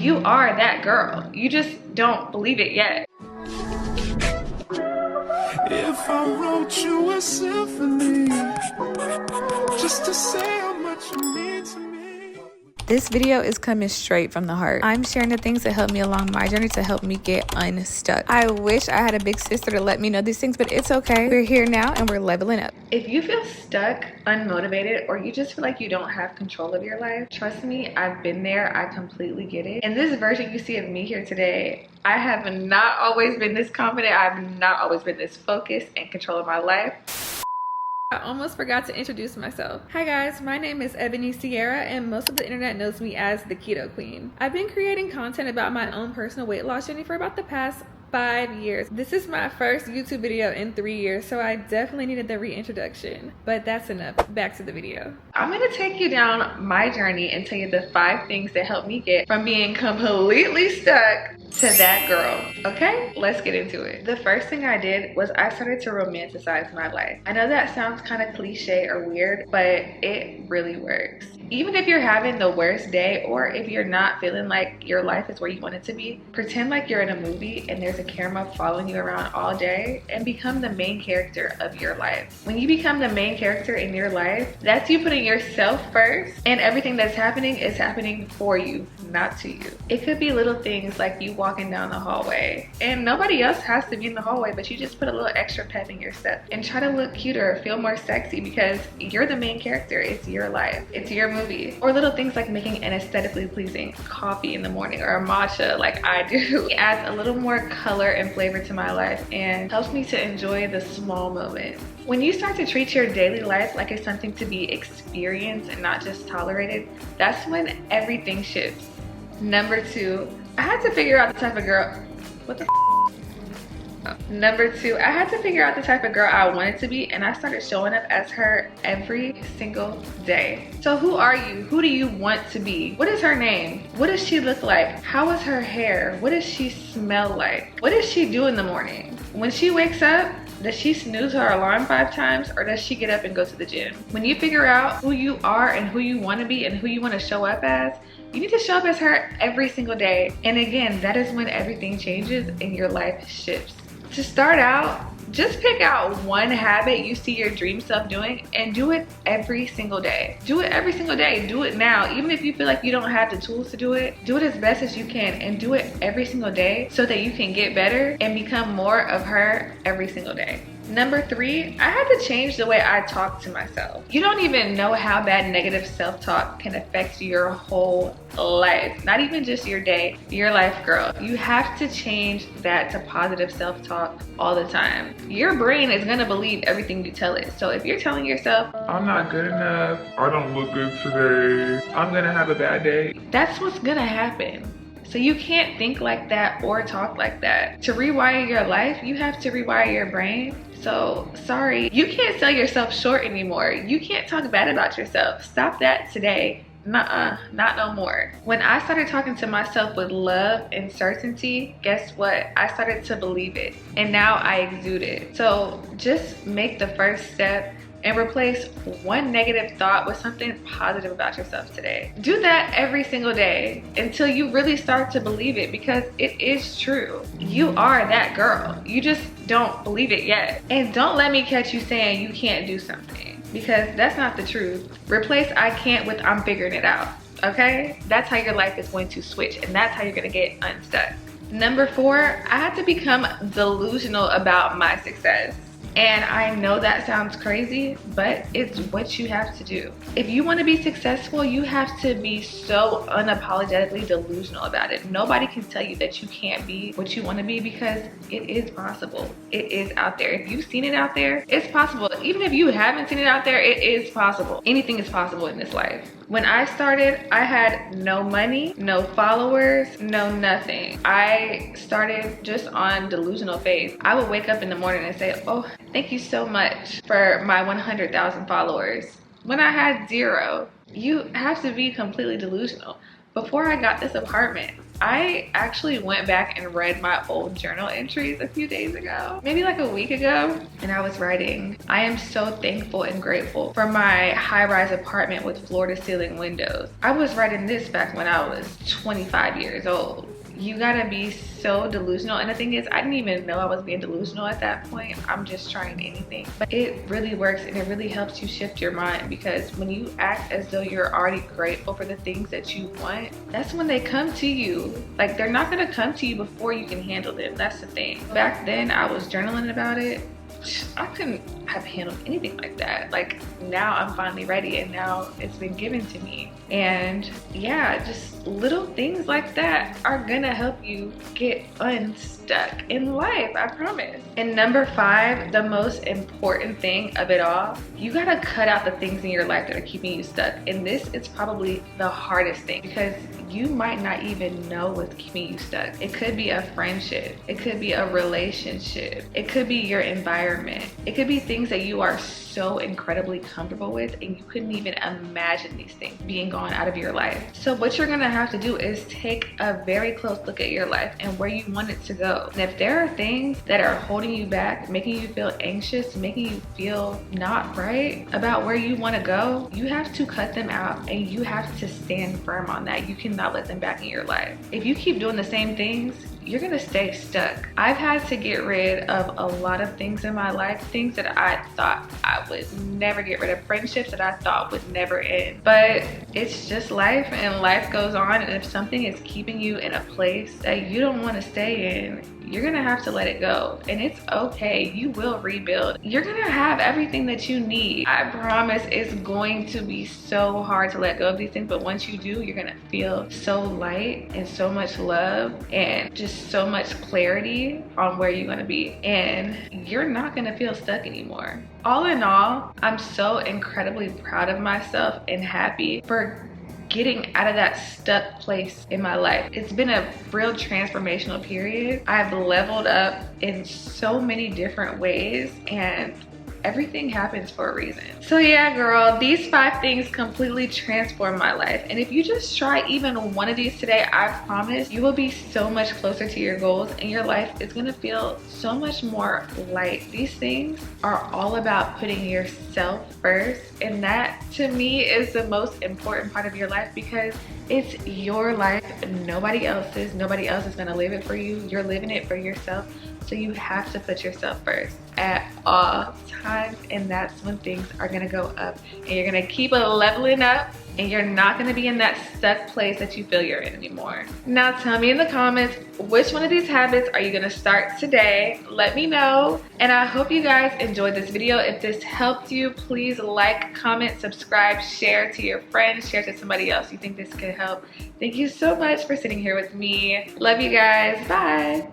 You are that girl. You just don't believe it yet. If I wrote you a symphony, just to say how much you mean to me. This video is coming straight from the heart. I'm sharing the things that helped me along my journey to help me get unstuck. I wish I had a big sister to let me know these things, but it's okay. We're here now and we're leveling up. If you feel stuck, unmotivated, or you just feel like you don't have control of your life, trust me, I've been there. I completely get it. In this version you see of me here today, I have not always been this confident. I've not always been this focused and control of my life. I almost forgot to introduce myself. Hi guys, my name is Ebony Sierra and most of the internet knows me as the Keto Queen. I've been creating content about my own personal weight loss journey for about the past 5 years. This is my first YouTube video in 3 years, so I definitely needed the reintroduction. But that's enough. Back to the video. I'm gonna take you down my journey and tell you the 5 things that helped me get from being completely stuck to that girl. Okay, let's get into it. The first thing I did was I started to romanticize my life. I know that sounds kind of cliche or weird, but it really works. Even if you're having the worst day, or if you're not feeling like your life is where you want it to be, pretend like you're in a movie and there's a camera following you around all day and become the main character of your life. When you become the main character in your life, that's you putting yourself first, and everything that's happening is happening for you, not to you. It could be little things like you walking down the hallway and nobody else has to be in the hallway, but you just put a little extra pep in your step and try to look cuter, feel more sexy, because you're the main character. It's your life, it's your movie. Or little things like making an aesthetically pleasing coffee in the morning or a matcha like I do. It adds a little more color and flavor to my life and helps me to enjoy the small moments. When you start to treat your daily life like it's something to be experienced and not just tolerated, that's when everything shifts. Number 2, I had to figure out the type of girl, what the f? Number 2, I had to figure out the type of girl I wanted to be, and I started showing up as her every single day. So who are you? Who do you want to be? What is her name? What does she look like? How is her hair? What does she smell like? What does she do in the morning? When she wakes up, does she snooze her alarm 5 times, or does she get up and go to the gym? When you figure out who you are and who you want to be and who you want to show up as, you need to show up as her every single day. And again, that is when everything changes and your life shifts. To start out, just pick out one habit you see your dream self doing and do it every single day. Do it every single day. Do it now. Even if you feel like you don't have the tools to do it as best as you can, and do it every single day so that you can get better and become more of her every single day. Number 3, I had to change the way I talk to myself. You don't even know how bad negative self-talk can affect your whole life. Not even just your day, your life, girl. You have to change that to positive self-talk all the time. Your brain is gonna believe everything you tell it. So if you're telling yourself, I'm not good enough, I don't look good today, I'm gonna have a bad day, that's what's gonna happen. So you can't think like that or talk like that. To rewire your life, you have to rewire your brain. So sorry, you can't sell yourself short anymore. You can't talk bad about yourself. Stop that today. Nuh-uh, not no more. When I started talking to myself with love and certainty, guess what? I started to believe it, and now I exude it. So just make the first step and replace one negative thought with something positive about yourself today. Do that every single day until you really start to believe it, because it is true. You are that girl. You just don't believe it yet. And don't let me catch you saying you can't do something, because that's not the truth. Replace I can't with I'm figuring it out, okay? That's how your life is going to switch, and that's how you're gonna get unstuck. Number 4, I had to become delusional about my success. And I know that sounds crazy, but it's what you have to do. If you want to be successful, you have to be so unapologetically delusional about it. Nobody can tell you that you can't be what you want to be, because it is possible. It is out there. If you've seen it out there, it's possible. Even if you haven't seen it out there, it is possible. Anything is possible in this life. When I started, I had no money, no followers, no nothing. I started just on delusional faith. I would wake up in the morning and say, oh, thank you so much for my 100,000 followers, when I had 0. You have to be completely delusional. Before I got this apartment, I actually went back and read my old journal entries a few days ago, maybe like a week ago, and I was writing, I am so thankful and grateful for my high-rise apartment with floor-to-ceiling windows. I was writing this back when I was 25 years old. You gotta be so delusional. And the thing is, I didn't even know I was being delusional at that point. I'm just trying anything. But it really works, and it really helps you shift your mind, because when you act as though you're already grateful for the things that you want, that's when they come to you. Like, they're not gonna come to you before you can handle them. That's the thing. Back then, I was journaling about it. I couldn't have handled anything like that. Like, now I'm finally ready, and now it's been given to me. And yeah, just little things like that are gonna help you get unstuck in life, I promise. And number 5, the most important thing of it all, you gotta cut out the things in your life that are keeping you stuck. And this is probably the hardest thing, because you might not even know what's keeping you stuck. It could be a friendship, it could be a relationship, it could be your environment, it could be things that you are so incredibly comfortable with, and you couldn't even imagine these things being gone out of your life. So what you're gonna have to do is take a very close look at your life and where you want it to go. And if there are things that are holding you back, making you feel anxious, making you feel not right about where you want to go, you have to cut them out, and you have to stand firm on that. You cannot let them back in your life. If you keep doing the same things, you're gonna stay stuck. I've had to get rid of a lot of things in my life, things that I thought I would never get rid of, friendships that I thought would never end. But it's just life, and life goes on, and if something is keeping you in a place that you don't want to stay in, you're gonna have to let it go. And it's okay, you will rebuild. You're gonna have everything that you need. I promise it's going to be so hard to let go of these things, but once you do, you're gonna feel so light and so much love and just so much clarity on where you're gonna be. And you're not gonna feel stuck anymore. All in all, I'm so incredibly proud of myself and happy for getting out of that stuck place in my life. It's been a real transformational period. I've leveled up in so many different ways, and everything happens for a reason. So yeah, girl, these 5 things completely transformed my life. And if you just try even one of these today, I promise you will be so much closer to your goals, and your life is gonna feel so much more light. These things are all about putting yourself first. And that, to me, is the most important part of your life, because it's your life, nobody else's. Nobody else is gonna live it for you. You're living it for yourself. So you have to put yourself first at all times, and that's when things are gonna go up, and you're gonna keep leveling up, and you're not gonna be in that stuck place that you feel you're in anymore. Now tell me in the comments, which one of these habits are you gonna start today? Let me know, and I hope you guys enjoyed this video. If this helped you, please like, comment, subscribe, share to your friends, share to somebody else you think this could help. Thank you so much for sitting here with me. Love you guys, bye.